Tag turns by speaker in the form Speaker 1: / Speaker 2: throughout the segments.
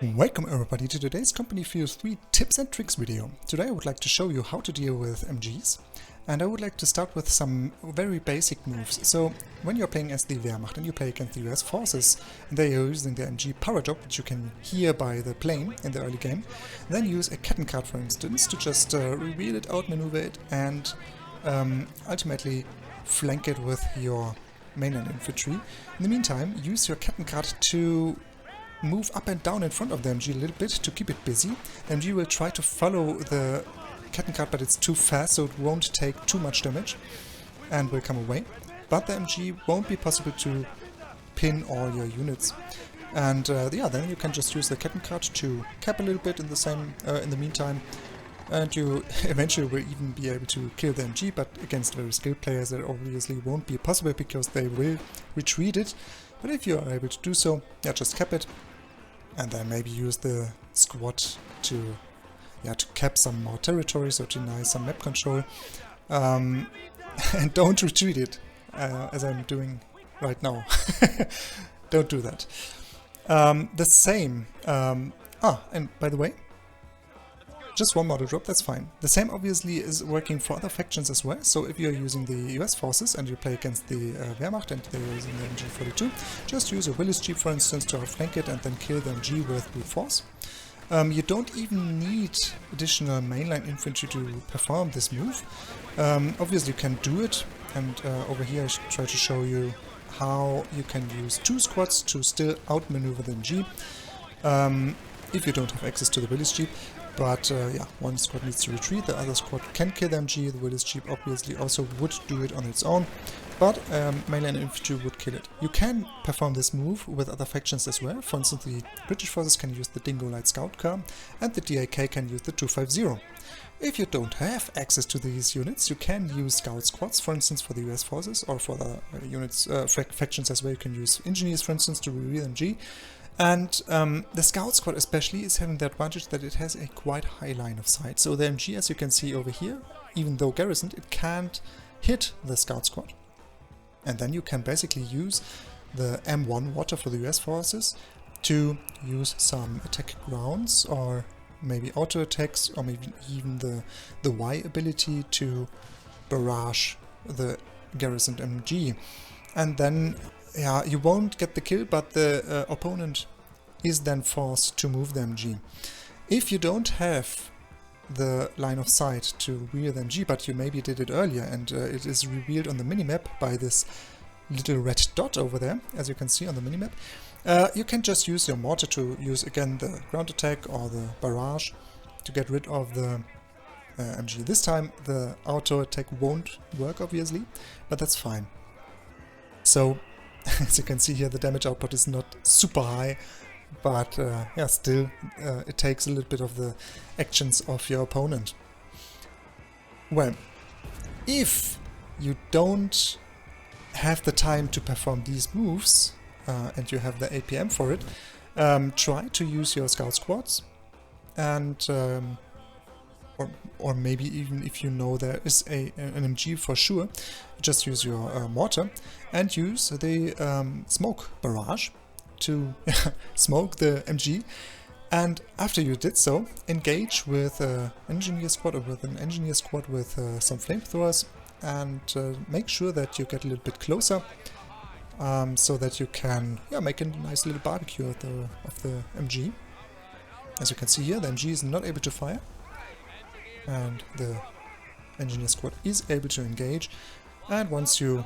Speaker 1: Welcome everybody to today's Company Field 3 tips and tricks video. Today I would like to show you how to deal with MGs, and I would like to start with some very basic moves. So when you're playing as the Wehrmacht and you play against the US forces, and they are using the MG power drop, which you can hear by the plane in the early game, then use a Kettenkart for instance to just reveal it, outmaneuver it, and ultimately flank it with your mainline infantry. In the meantime, use your Kettenkart to move up and down in front of the MG a little bit to keep it busy. The MG will try to follow the Kettenkart, but it's too fast, so it won't take too much damage and will come away. But the MG won't be possible to pin all your units. And then you can just use the Kettenkart to cap a little bit in the meantime, and you eventually will even be able to kill the MG, but against very skilled players that obviously won't be possible because they will retreat it. But if you are able to do so, just cap it, and then maybe use the squad to cap some more territory, so to deny some map control, and don't retreat it, as I'm doing right now. Don't do that. The same, and by the way, just one model drop, that's fine. The same obviously is working for other factions as well, so if you're using the US forces and you play against the Wehrmacht and they're using the MG42, just use a Willis Jeep for instance to outflank it and then kill the MG with brute force. You don't even need additional mainline infantry to perform this move. Obviously you can do it, and over here I should try to show you how you can use two squads to still outmaneuver the MG if you don't have access to the Willis Jeep. But one squad needs to retreat, the other squad can kill the MG, the Willis Jeep obviously also would do it on its own, but mainline infantry would kill it. You can perform this move with other factions as well. For instance, the British forces can use the Dingo Light Scout Car, and the DAK can use the 250. If you don't have access to these units, you can use scout squads, for instance for the US forces, or for the factions as well. You can use engineers, for instance, to reveal MG. And the scout squad especially is having the advantage that it has a quite high line of sight. So the MG, as you can see over here, even though garrisoned, it can't hit the scout squad. And then you can basically use the M1 water for the US forces to use some attack grounds, or maybe auto attacks, or maybe even the Y ability to barrage the garrisoned MG. And then you won't get the kill, but the opponent is then forced to move the MG. If you don't have the line of sight to reveal the MG, but you maybe did it earlier and it is revealed on the minimap by this little red dot over there, as you can see on the minimap, you can just use your mortar to use again the ground attack or the barrage to get rid of the MG. This time the auto attack won't work obviously, but that's fine. So as you can see here, the damage output is not super high, but still it takes a little bit of the actions of your opponent. Well, if you don't have the time to perform these moves and you have the APM for it, try to use your scout squads, and or maybe even if you know there is an MG for sure, just use your mortar and use the smoke barrage to smoke the MG. And after you did so, engage with an engineer squad or with an engineer squad with some flamethrowers, and make sure that you get a little bit closer, so that you can make a nice little barbecue of the MG. As you can see here, the MG is not able to fire, and the engineer squad is able to engage. And once you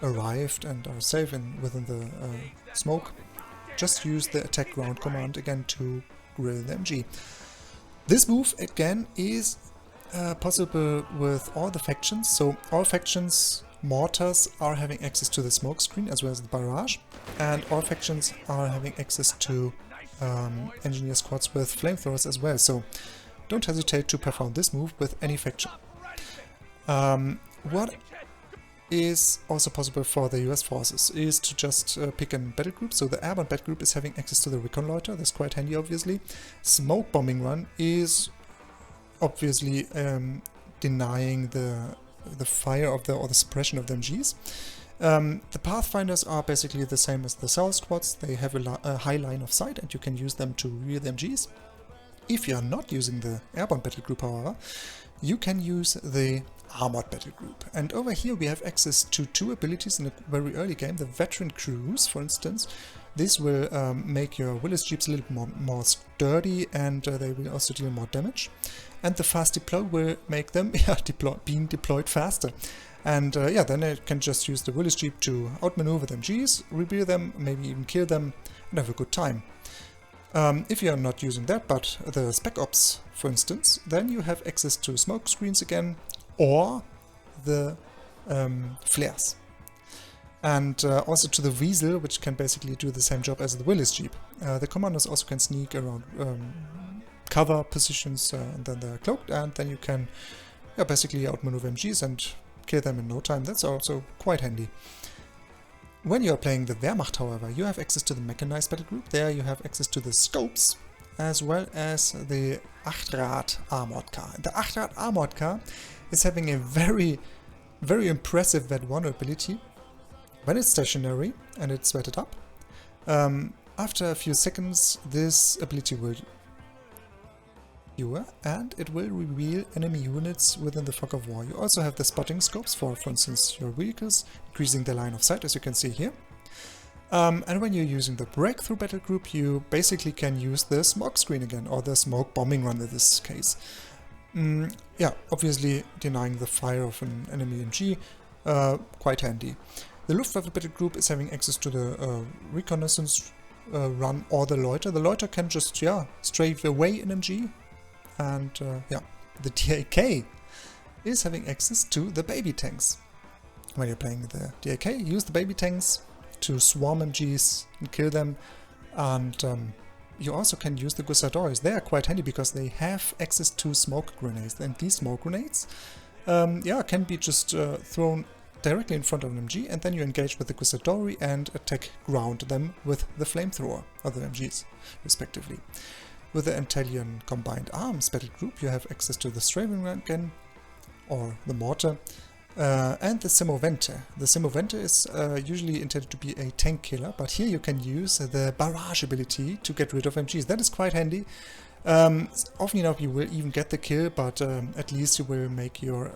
Speaker 1: arrived and are safe within the smoke, just use the attack ground command again to grill the MG. This move again is possible with all the factions, so all factions mortars are having access to the smoke screen as well as the barrage, and all factions are having access to engineer squads with flamethrowers as well, so don't hesitate to perform this move with any faction. What is also possible for the US forces is to just pick a battle group. So the airborne battle group is having access to the recon loiter, that's quite handy obviously. Smoke bombing run is obviously denying the fire of or the suppression of the MGs. The Pathfinders are basically the same as the Cell Squads. They have a high line of sight and you can use them to rear the MGs. If you are not using the Airborne Battle Group, however, you can use the Armored Battle Group. And over here we have access to two abilities in a very early game. The Veteran Crews, for instance. This will make your Willis Jeeps a little more sturdy, and they will also deal more damage. And the Fast Deploy will make them being deployed faster. And then I can just use the Willis Jeep to outmaneuver the MGs, reveal them, maybe even kill them, and have a good time. If you are not using that, but the Spec Ops, for instance, then you have access to smoke screens again, or the flares. And also to the Weasel, which can basically do the same job as the Willis Jeep. The Commandos also can sneak around cover positions, and then they're cloaked, and then you can basically outmaneuver MGs and kill them in no time. That's also quite handy. When you are playing the Wehrmacht, however, you have access to the Mechanized Battle Group. There you have access to the scopes, as well as the Achtrad Armored Car. The Achtrad Armored Car is having a very, very impressive vulnerability. When it's stationary and it's sweated up, after a few seconds this ability will and it will reveal enemy units within the fog of war. You also have the spotting scopes for instance, your vehicles, increasing the line of sight, as you can see here. And when you're using the Breakthrough Battle Group, you basically can use the smoke screen again, or the smoke bombing run in this case. Obviously denying the fire of an enemy MG, quite handy. The Luftwaffe Battle Group is having access to the reconnaissance run or the loiter. The loiter can just strafe away an MG. And the DAK is having access to the baby tanks. When you're playing the DAK, use the baby tanks to swarm MGs and kill them. And you also can use the Gussadores. They are quite handy because they have access to smoke grenades. And these smoke grenades can be just thrown directly in front of an MG, and then you engage with the Gussadori and attack ground them with the flamethrower of the MGs, respectively. With the Antillian Combined Arms Battle Group, you have access to the Straven again, or the Mortar, and the Semovente. The Semovente is usually intended to be a tank killer, but here you can use the barrage ability to get rid of MGs. That is quite handy. Often enough you will even get the kill, but at least you will make your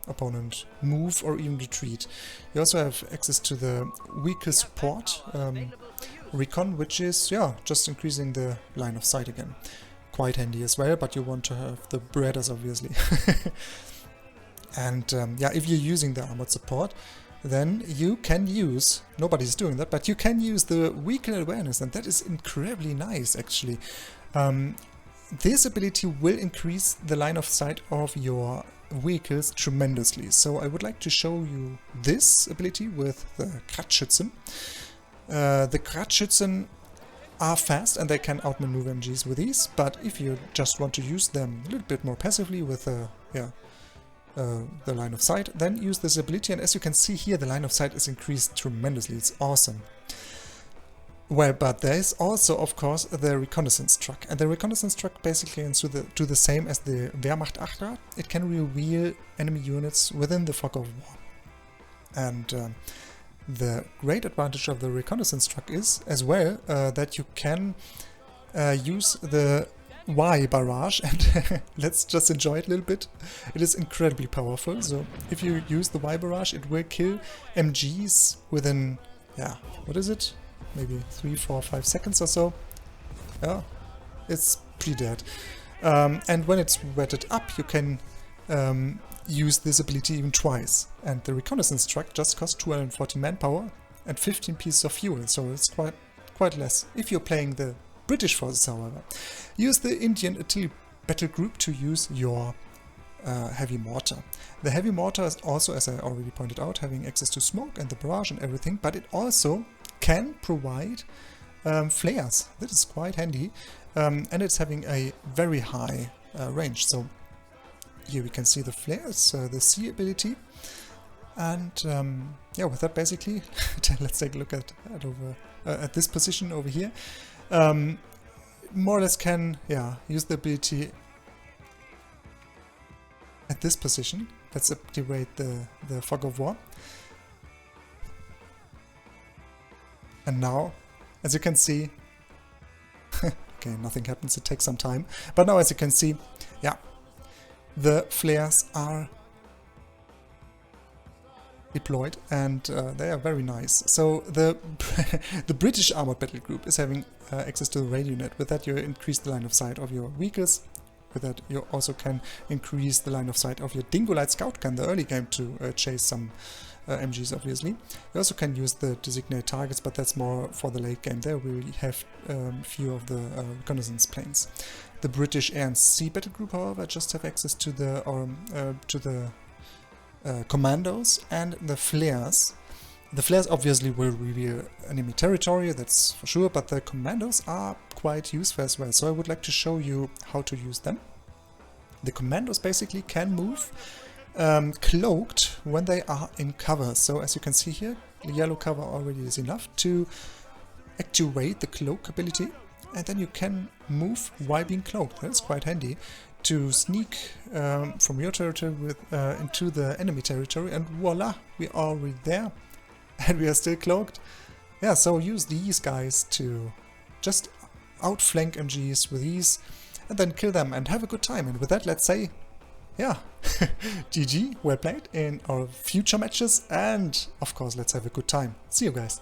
Speaker 1: opponent move or even retreat. You also have access to the Vehicle Support Recon, which is just increasing the line of sight again. Quite handy as well, but you want to have the Breeders obviously. And if you're using the Armored Support, then you can use, nobody's doing that, but you can use the Vehicle Awareness, and that is incredibly nice actually. This ability will increase the line of sight of your vehicles tremendously. So I would like to show you this ability with the Kratzschützen. The Kratzschützen are fast and they can outmaneuver MGs with these, but if you just want to use them a little bit more passively with the line of sight, then use this ability, and as you can see here, the line of sight is increased tremendously. It's awesome. Well, but there is also, of course, the reconnaissance truck, and the reconnaissance truck basically can do the same as the Wehrmacht Achtrad. It can reveal enemy units within the fog of war. And the great advantage of the reconnaissance truck is, as well, that you can use the Y barrage, and let's just enjoy it a little bit. It is incredibly powerful, so if you use the Y barrage, it will kill MGs within, what is it? Maybe 3, 4, 5 seconds or so. Yeah, it's pretty dead. And when it's wetted up, you can use this ability even twice. And the reconnaissance truck just costs 240 manpower and 15 pieces of fuel, so it's quite less. If you're playing the British forces, however, use the Indian Artillery Battle Group to use your heavy mortar. The heavy mortar is also, as I already pointed out, having access to smoke and the barrage and everything, but it also can provide flares. That is quite handy, and it's having a very high range. So here we can see the flares, the C ability, and with that basically, let's take a look at this position over here. More or less can use the ability at this position. Let's activate the fog of war. And now, as you can see, okay, nothing happens, it takes some time. But now, as you can see, yeah, the flares are deployed, and they are very nice. So the the British Armored Battle Group is having access to the radio net. With that you increase the line of sight of your vehicles. With that you also can increase the line of sight of your Dingo Light Scout gun, the early game, to chase some MGs obviously. You also can use the designate targets, but that's more for the late game. There we really have few of the reconnaissance planes. The British Air and Sea Battle Group, however, just have access to the commandos and the flares. The flares obviously will reveal enemy territory, that's for sure, but the commandos are quite useful as well. So I would like to show you how to use them. The commandos basically can move cloaked when they are in cover. So as you can see here, the yellow cover already is enough to activate the cloak ability, and then you can move while being cloaked. That's quite handy to sneak from your territory into the enemy territory, and voila, we are already there and we are still cloaked. Yeah, so use these guys to just outflank MGs with ease and then kill them and have a good time. And with that, let's say, yeah, GG, well played in our future matches, and of course let's have a good time. See you guys.